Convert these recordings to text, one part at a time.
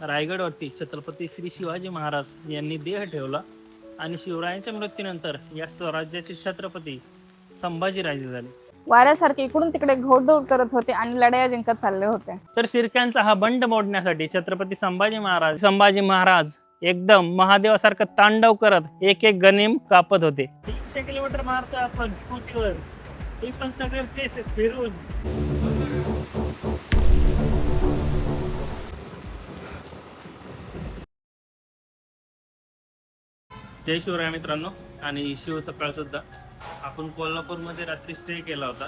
रायगडवरती छत्रपती श्री शिवाजी महाराज यांनी देह ठेवला आणि शिवरायांच्या मृत्यूनंतर या स्वराज्याचे छत्रपती संभाजीराजे झाले. वाऱ्यासारखे इकडून तिकडे घोडदौड करत होते आणि लढाया जिंकत चालले होते. तर शिर्क्यांचा हा बंड मोडण्यासाठी छत्रपती संभाजी महाराज एकदम महादेवासारखं तांडव करत एक एक गनिम कापत होते. 300 किलोमीटर मारतो आपण स्कूटीवर, ते पण सगळे प्लेसेस फिरून. जय शिवराय मित्रांनो आणि शिव सकाळ सुद्धा. आपण कोल्हापूरमध्ये रात्री स्टे केला होता,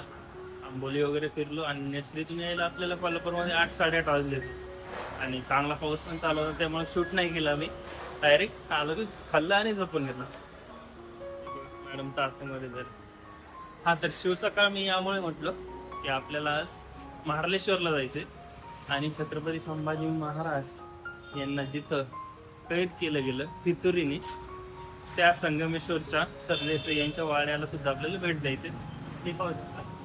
आंबोली वगैरे फिरलो आणि नेसरीतून यायला आपल्याला कोल्हापूरमध्ये 8-8:30 वाजले आणि चांगला पाऊस पण चालू होता, त्यामुळे शूट नाही केला. मी डायरेक्ट आलो की खाल्लं आणि झोपून घेतलं. मॅडम तर आतमध्ये झाली. हा, तर शिव सकाळ मी यामुळे म्हटलं की आपल्याला आज महाबळेश्वरला जायचे आणि छत्रपती संभाजी महाराज यांना जिथं कैद केलं गेलं फितुरीने, त्या संगमेश्वरच्या सरदेसाई यांच्या वाड्याला सुद्धा आपल्याला भेट द्यायचे. ते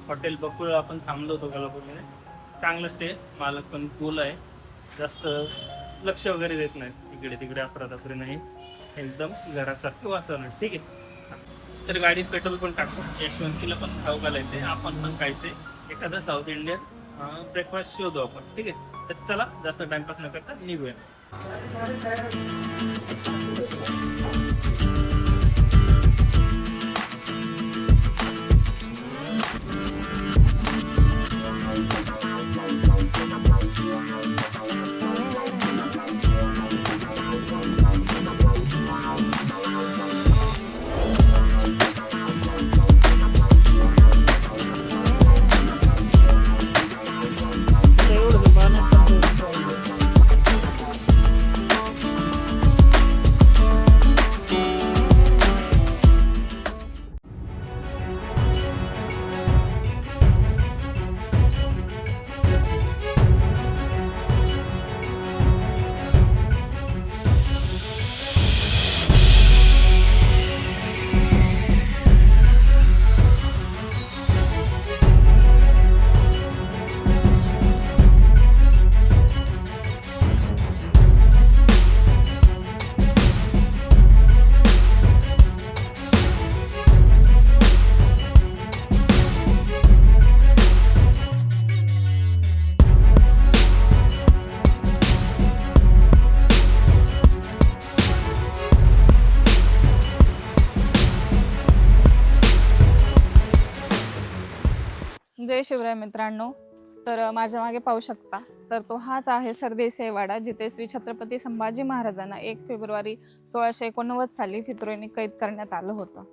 हॉटेल बकुळ आपण थांबलो होतो कोल्हापूरमध्ये. चांगलं स्टे, मालक पण कूल आहे, जास्त लक्ष वगैरे देत नाही, इकडे तिकडे अफरातफरी नाही, एकदम घरासारखं वातावरण. ठीक आहे, तर गाडीत पेट्रोल पण टाकतो. यशवंतीला पण खाऊ घालायचे, आपण पण खायचे, एखादा साऊथ इंडियन ब्रेकफास्ट शोधू आपण. ठीक आहे, तर चला जास्त टाइमपास न करता निघूया. जय शिवराय मित्रांनो. तर माझ्या मागे पाहू शकता, तर तो हाच आहे सरदेसाई वाडा, जिथे श्री छत्रपती संभाजी महाराजांना 1 फेब्रुवारी 1689 साली फितुरीने कैद करण्यात आलं होतं.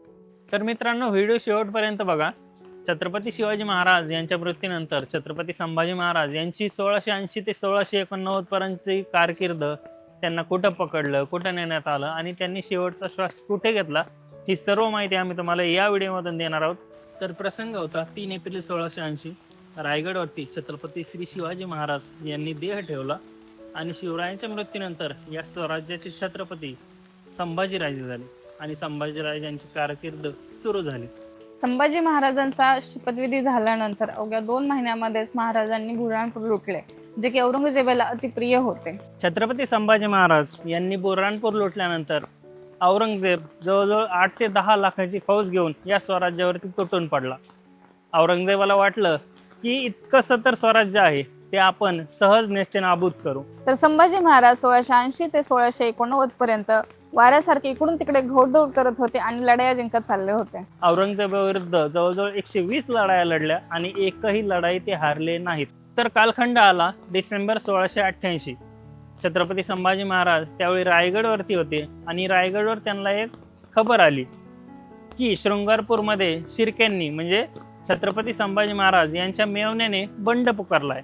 तर मित्रांनो, व्हिडिओ शेवटपर्यंत बघा. छत्रपती शिवाजी महाराज यांच्या मृत्यूनंतर छत्रपती संभाजी महाराज यांची 1680 ते 1689 पर्यंतची कारकीर्द, त्यांना कुठं पकडलं, कुठं नेण्यात आलं आणि त्यांनी शेवटचा श्वास कुठे घेतला, ही सर्व माहिती आम्ही तुम्हाला या व्हिडिओमधून देणार आहोत. तर प्रसंग होता 3 एप्रिल 1680. रायगडवरती छत्रपती श्री शिवाजी महाराज यांनी देह ठेवला आणि शिवरायांच्या मृत्यूनंतर या स्वराज्याचे छत्रपती संभाजीराजे झाले आणि संभाजीराजांची कारकीर्द सुरू झाली. संभाजी महाराजांचा शपथविधी झाल्यानंतर अवघ्या 2 महिन्यामध्येच महाराजांनी बुऱ्हाणपूर लुटले, जे की औरंगजेबाला अतिप्रिय होते. छत्रपती संभाजी महाराज यांनी बुऱ्हाणपूर लुटल्यानंतर औरंगजेब जवळजवळ 8 ते 10 लाखाची फौज घेऊन या स्वराज्यावरती तुटून पडला. औरंगजेबाला वाटलं की इतकंसं तर स्वराज्य आहे, ते आपण सहज नेस्ते नाबूद करू. तर संभाजी महाराज 1680 ते 1689 पर्यंत वाऱ्यासारखे इकडून तिकडे घोडदौड करत होते आणि लढाया जिंकत चालले होते. औरंगजेबाविरुद्ध जवळजवळ 120 लढाया लढल्या आणि एकही लढाई ते हारले नाहीत. तर कालखंड आला डिसेंबर 1688. छत्रपती संभाजी महाराज त्यावेळी रायगडवरती होते आणि रायगडवर त्यांना एक खबर आली की शृंगारपूरमध्ये शिर्क्यांनी म्हणजे छत्रपती संभाजी महाराज यांच्या मेव्हण्याने बंड पुकारलाय.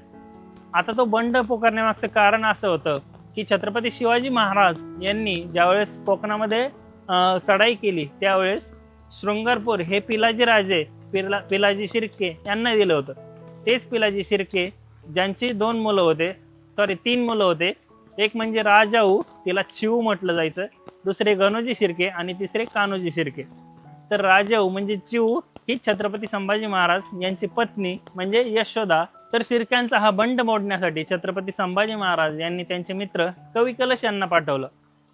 आता तो बंड पुकारण्यामागचं कारण असं होतं की छत्रपती शिवाजी महाराज यांनी ज्यावेळेस कोकणामध्ये चढाई केली, त्यावेळेस शृंगारपूर हे पिलाजी राजे पिलाजी शिर्के यांना दिलं होतं. तेच पिलाजी शिर्के ज्यांची 3 मुलं होते. एक म्हणजे राजाऊ, तिला चिऊ म्हटलं जायचं, दुसरे गणोजी शिर्के आणि तिसरे कान्होजी शिर्के. तर राजाऊ म्हणजे चिऊ ही छत्रपती संभाजी महाराज यांची पत्नी म्हणजे यशोदा तर शिर्क्यांचा हा बंड मोडण्यासाठी छत्रपती संभाजी महाराज यांनी त्यांचे मित्र कवी कलश यांना पाठवलं.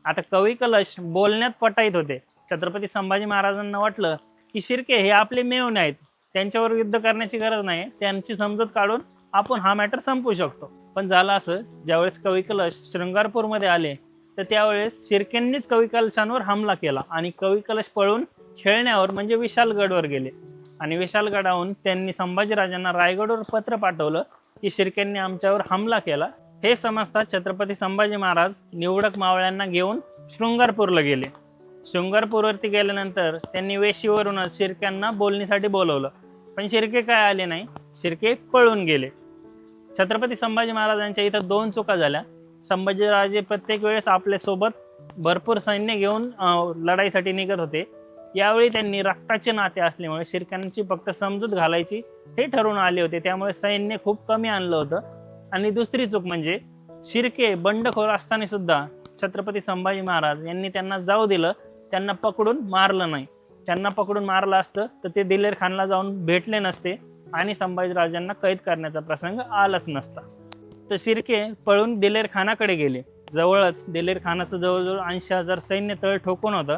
आता कवी कलश बोलण्यात पटाईत होते. छत्रपती संभाजी महाराजांना वाटलं की शिर्के हे आपले मेव्हणे आहेत, त्यांच्यावर युद्ध करण्याची गरज नाही, त्यांची समजूत काढून आपण हा मॅटर संपवू शकतो. पण झालं असं, ज्यावेळेस कवी कलश शृंगारपूरमध्ये आले तर त्यावेळेस शिर्क्यांनीच कवी कलशांवर हमला केला आणि कवी कलश पळून खेळण्यावर म्हणजे विशालगडवर गेले आणि विशालगडाहून त्यांनी संभाजीराजांना रायगडवर पत्र पाठवलं की शिर्क्यांनी आमच्यावर हमला केला. हे समजता छत्रपती संभाजी महाराज निवडक मावळ्यांना घेऊन शृंगारपूरला गेले. शृंगारपूरवरती गेल्यानंतर त्यांनी वेशीवरूनच शिर्क्यांना बोलणीसाठी बोलवलं, पण शिर्के काय आले नाही, शिर्के पळून गेले. छत्रपती संभाजी महाराजांच्या इथं 2 चुका झाल्या. संभाजीराजे प्रत्येक वेळेस आपल्या सोबत भरपूर सैन्य घेऊन लढाईसाठी निघत होते. यावेळी त्यांनी रक्ताचे नाते असल्यामुळे शिर्क्यांची फक्त समजूत घालायची हे ठरवून आले होते, त्यामुळे सैन्य खूप कमी आणलं होतं. आणि दुसरी चूक म्हणजे शिर्के बंडखोर असताना सुद्धा छत्रपती संभाजी महाराज यांनी त्यांना जाऊ दिलं, त्यांना पकडून मारलं नाही. त्यांना पकडून मारलं असतं तर ते दिलेर खानला जाऊन भेटले नसते आणि संभाजीराजांना कैद करण्याचा प्रसंग आलाच नसता. तर शिर्के पळून दिलेर खानाकडे गेले. जवळच दिलेर खानाचं जवळजवळ 80,000 सैन्य तळ ठोकून होतं.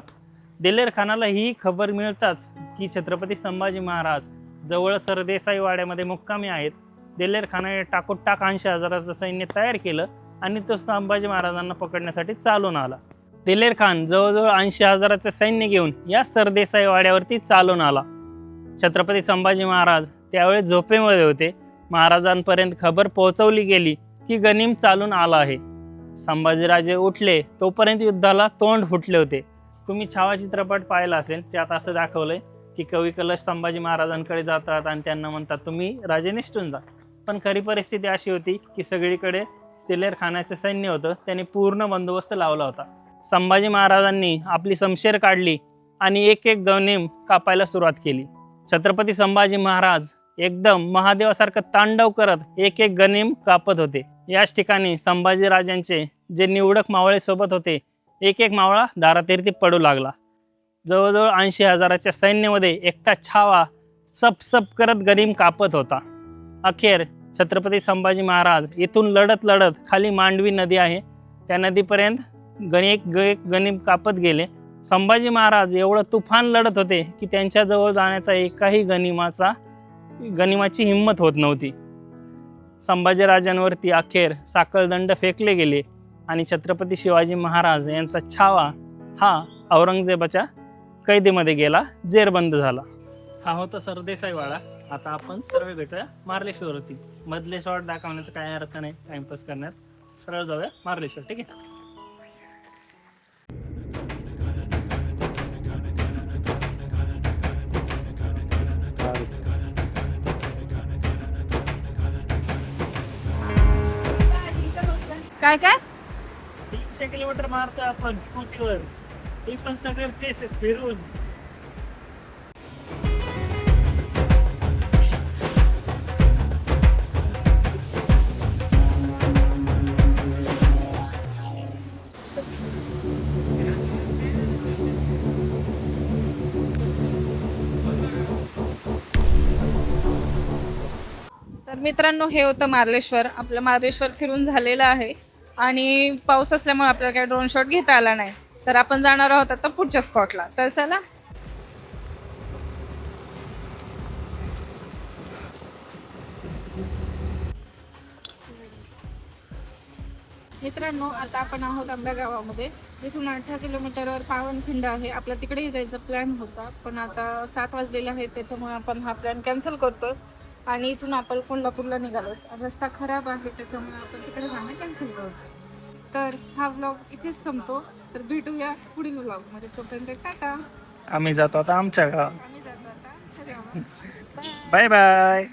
दिलेर खानाला ही खबर मिळताच की छत्रपती संभाजी महाराज जवळ सरदेसाई वाड्यामध्ये मुक्कामी आहेत, दिलेर खानाने टाकोटाक 80,000चं सैन्य तयार केलं आणि तो संभाजी महाराजांना पकडण्यासाठी चालून आला. दिलेर खान जवळजवळ 80,000चं सैन्य घेऊन या सरदेसाई वाड्यावरती चालून आला. छत्रपती संभाजी महाराज त्यावेळी झोपेमध्ये होते. महाराजांपर्यंत खबर पोहोचवली गेली की गनिम चालून आला आहे. संभाजीराजे उठले तोपर्यंत युद्धाला तोंड फुटले होते. तुम्ही छावा चित्रपट पाहिला असेल, त्यात असं दाखवलंय की कवी कलश संभाजी महाराजांकडे जातात आणि त्यांना म्हणतात तुम्ही राजे निष्ठून जा. पण खरी परिस्थिती अशी होती की सगळीकडे दिलेर खानाचे सैन्य होतं, त्यांनी पूर्ण बंदोबस्त लावला होता. संभाजी महाराजांनी आपली शमशेर काढली आणि एक एक गनिम कापायला सुरुवात केली. छत्रपती संभाजी महाराज एकदम महादेवासारखं तांडव करत एक एक गनिम कापत होते. याच ठिकाणी संभाजीराजांचे जे निवडक मावळे सोबत होते, एक एक मावळा दारातीर्थी पडू लागला. जवळजवळ 80,000च्या सैन्यामध्ये एकटा छावा सप सप करत गनिम कापत होता. अखेर छत्रपती संभाजी महाराज इथून लढत लढत खाली मांडवी नदी आहे त्या नदीपर्यंत गनिम कापत गेले. संभाजी महाराज एवढं तुफान लढत होते की त्यांच्याजवळ जाण्याचा एकाही गनिमाची हिंमत होत नव्हती. संभाजीराजांवरती अखेर साखळदंड फेकले गेले आणि छत्रपती शिवाजी महाराज यांचा छावा हा औरंगजेबाच्या कैदेमध्ये गेला, जेरबंद झाला. हा होता सरदेसाई वाडा. आता आपण सर्व भेटूया मार्लेश्वरवरती. मधले शॉट दाखवण्याचा काय अर्थ नाही टाइमपास करण्यात. सरळ जाऊया मार्लेश्वर, ठीक आहे. काय काय 300 किलोमीटर मारतो आपण स्कूटीवर, ते पण सगळे प्लेसेस फिरून. तर मित्रांनो, हे होतं मार्लेश्वर. आपलं मार्लेश्वर फिरून झालेलं आहे आणि पाऊस असल्यामुळे आपल्याला काही ड्रोन शॉट घेता आला नाही. तर आपण जाणार आहोत आता पुढच्या स्पॉटला. तर चला. मित्रांनो, आता आपण आहोत आंबा गावामध्ये. इथून 18 किलोमीटरवर पावनखिंड आहे. आपला तिकडेही जायचा प्लॅन होता, पण आता 7 वाजलेले आहेत, त्याच्यामुळे आपण हा प्लॅन कॅन्सल करतो आणि इथून आपण कोल्हापूरला निघालो. रस्ता खराब आहे त्याच्यामुळे आपण तिकडे जाणं कॅन्सल करतो. तर हा व्लॉग इथेच संपतो. तर भेटूया पुढील व्लॉगमध्ये. तोपर्यंत टाटा. आम्ही जातो आता आमच्या गावात. आम्ही जातो आता आमच्या गावात. Bye bye.